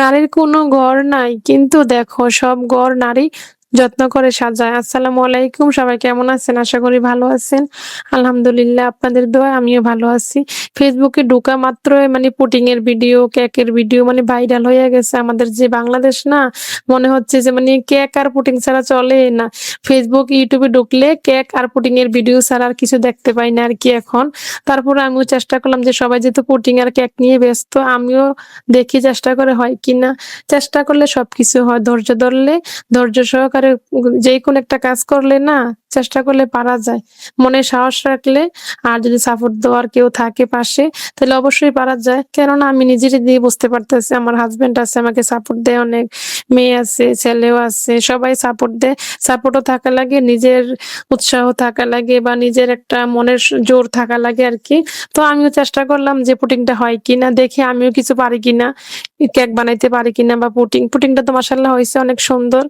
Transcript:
নারীর কোনো ঘর নাই। কিন্তু দেখো সব ঘর নারী যত্ন করে সাজায়। আসসালামু আলাইকুম। সবাই কেমন আছেন? আশা করি ভালো আছেন। আলহামদুলিল্লাহ আপনাদের দোয়ায় আমিও ভালো আছি। ফেসবুকে ঢোকা মাত্রই মানে পুডিং এর ভিডিও, কেকের ভিডিও মানে ভাইরাল হয়ে গেছে। আমাদের যে বাংলাদেশ না, মনে হচ্ছে যে মানে কেক আর পুডিং ছাড়া চলেই না। ফেসবুক, ইউটিউবে ঢুকলে কেক আর পুডিং এর ভিডিও ছাড়া আর কিছু দেখতে পাই না আরকি এখন। তারপরে আমিও চেষ্টা করলাম যে সবাই যেহেতু পুডিং আর কেক নিয়ে ব্যস্ত, আমিও দেখি চেষ্টা করে হয় কিনা। চেষ্টা করলে সবকিছু হয়। ধৈর্য ধরলে, ধৈর্য সহকারে যেকোনো একটা কাজ করলে না, চেষ্টা করলে পারা যায়। মনে সাহস রাখলে আর যদি সাপোর্ট দেওয়ার কেউ থাকে পাশে, তাহলে অবশ্যই পারা যায়। কেননা আমি নিজেরই দিয়ে বুঝতে পারতেছি, আমার হাসব্যান্ড আছে, আমাকে সাপোর্ট দেয় অনেক। মেয়ে আছে, ছেলেও আছে, সবাই সাপোর্ট দেয়। সাপোর্টও থাকা লাগে, নিজের উৎসাহ থাকা লাগে বা নিজের একটা মনের জোর থাকা লাগে আরকি। তো আমিও চেষ্টা করলাম যে পুডিংটা হয় কিনা, দেখি আমিও কিছু পারি কিনা। কেক বানাইতে পারি কিনা বা পুডিংটা তো মাশাআল্লাহ হইছে অনেক সুন্দর।